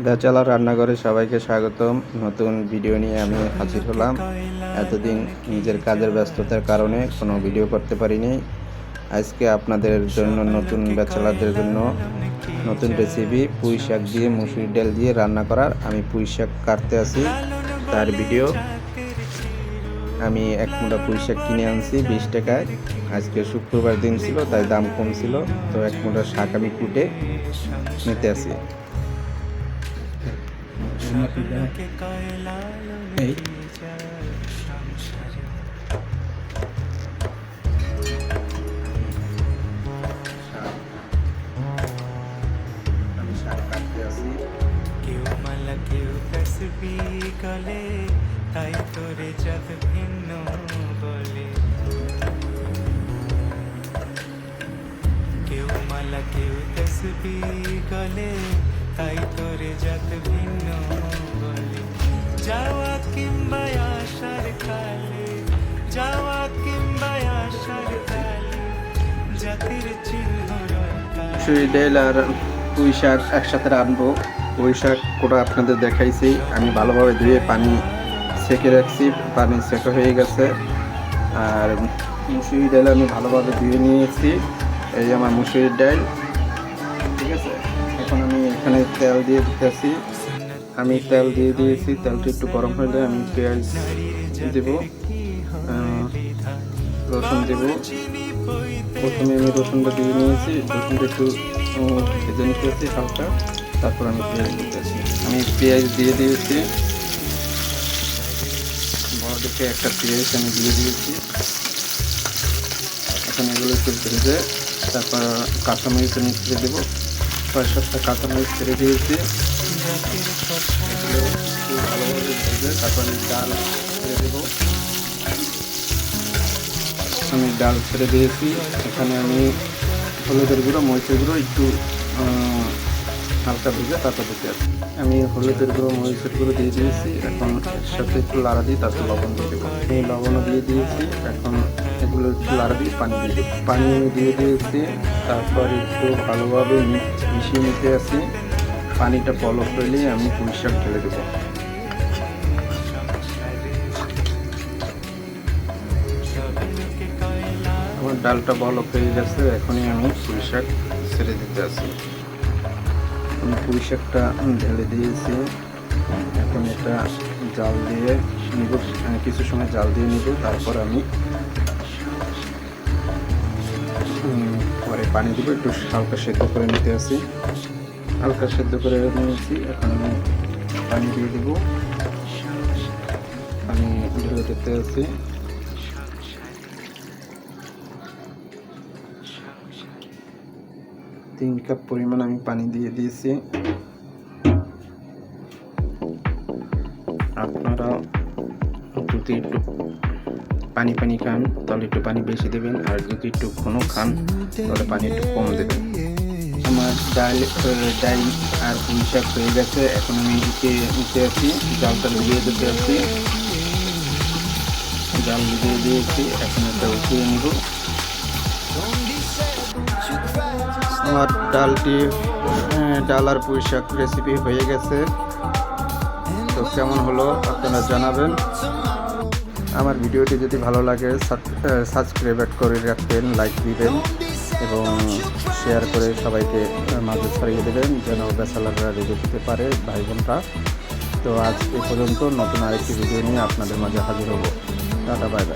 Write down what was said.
Bachelor রান্নাঘরে সবাইকে স্বাগতম। নতুন ভিডিও নিয়ে আমি হাজির হলাম। এতদিন নিজের কাজের ব্যস্ততার কারণে কোনো ভিডিও করতে পারিনি। আজকে আপনাদের জন্য, নতুন ব্যাচেলারদের জন্য নতুন রেসিপি, পুঁই শাক দিয়ে মুসুর ডাল দিয়ে রান্না করার। আমি পুঁই শাক কাটতে আসি, তার ভিডিও। আমি এক মুঠা পুঁই শাক কিনে আনছি 20 টাকায়। আজকে শুক্রবার দিন ছিল, তাই দাম কম ছিল। তো এক মুঠা শাক আমি কুটে নিতে আসি। এই তাই তোরে জাত ভিন্ন বলে, কেউ মালা কেউ তসবি গলে, তাই তোরে জাত ভিন্ন বলে। যাওয়া কিংবা আসার কালে, যাওয়া কিংবা আসার কালে, জাতির চিহ্ন মুসুর ডাল আর পুঁই শাক একসাথে রাঁধবো। পুঁই শাক কোটা আপনাদের দেখাইছি। আমি ভালোভাবে ধুয়ে পানি সেঁকে রাখছি, পানি সেঁকা হয়ে গেছে। আর মুসুর ডাল আমি ভালোভাবে ধুয়ে নিয়েছি। এই আমার মুসুর ডাল, ঠিক আছে। এখন আমি এখানে তেল দিয়ে দিতেছি। আমি তেল দিয়ে দিয়েছি। তেলটা একটু গরম হলে আমি পেঁয়াজ দেব, রসুন দেব। প্রথমে আমি রসুনটা দিয়ে নিয়েছি, রসুনটা একটু ভেজে নিতেছি হালকা, তারপর আমি পেঁয়াজ দিতেছি। আমি পেঁয়াজ দিয়ে দিয়েছি, বড় দেখে একটা পেঁয়াজ আমি দিয়ে দিয়েছি। এখন এগুলো একটু ভেজে তারপর কাঁচামরিচ আমি ছেড়ে দেবো। 6-7টা কাঁচামরিচ ছেড়ে দিয়েছি। এগুলো একটু ভালোভাবে ভেজে তারপর আমি ডাল ছেড়ে দেবো। আমি ডাল ছেড়ে দিয়েছি। এখানে আমি হলুদের গুঁড়ো, মরিচের গুঁড়ো একটু হালকা ভেজে তারপর দিতে আসি। আমি হলুদের গুঁড়ো, মরিচের গুঁড়ো দিয়ে দিয়েছি। এখন এর সাথে একটু লাড়া দিই, তারপর লবণ দিয়ে দেবো। আমি লবণও দিয়ে দিয়েছি। এখন এগুলো একটু লাড়া দিয়ে পানি দিয়ে দেবো। পানি আমি দিয়ে দিয়েছি। তারপর একটু ভালোভাবে মিশিয়ে নিতে আসি। পানিটা বলক হইলে আমি পুঁই শাক ঢেলে দেবো। আমার ডালটা বলক হয়ে গেছে। এখনই আমি পুঁই শাক ছেড়ে দিতে আসি। আমি পুঁই শাকটা ঢেলে দিয়েছি। এখন এটা জাল দিয়ে নিব, কিছু সময় জাল দিয়ে নিব। তারপর আমি পরে পানি দিব, একটু হালকা সেদ্ধ করে নিতে আসি। হালকা সেদ্ধ করে নিয়েছি। এখন আমি পানি দিয়ে দিব, পানি ঢেলে দিতে আসি। তিন কাপ পরিমাণ আমি পানি দিয়ে দিয়েছি। আপনারা যদি একটু পানি পানি খান তাহলে একটু পানি বেশি দেবেন, আর যদি একটু ঘন খান তাহলে পানি একটু কম দেবেন। আমার ডাল আর পুঁই শাক হয়ে গেছে। এখন আমি নিতে আসি, জালটা লিভিয়ে দিতে আসি। জাল লিভিয়ে দিয়েছি। এখন এটা উঠিয়ে নিব। আমার ডাল আর পুঁই শাক রেসিপি হয়ে গেছে। তো কেমন হলো আপনারা জানাবেন। আমার ভিডিওটি যদি ভালো লাগে সাবস্ক্রাইব করে রাখবেন, লাইক দিবেন এবং শেয়ার করে সবাইকে মাঝে ছড়িয়ে দেবেন, যেন ব্যাচেলাররা রেখে দিতে পারে, ভাই বোনরা। তো আজ এ পর্যন্ত। নতুন আরেকটি ভিডিও নিয়ে আপনাদের মাঝে হাজির হব। Tata, bye bye.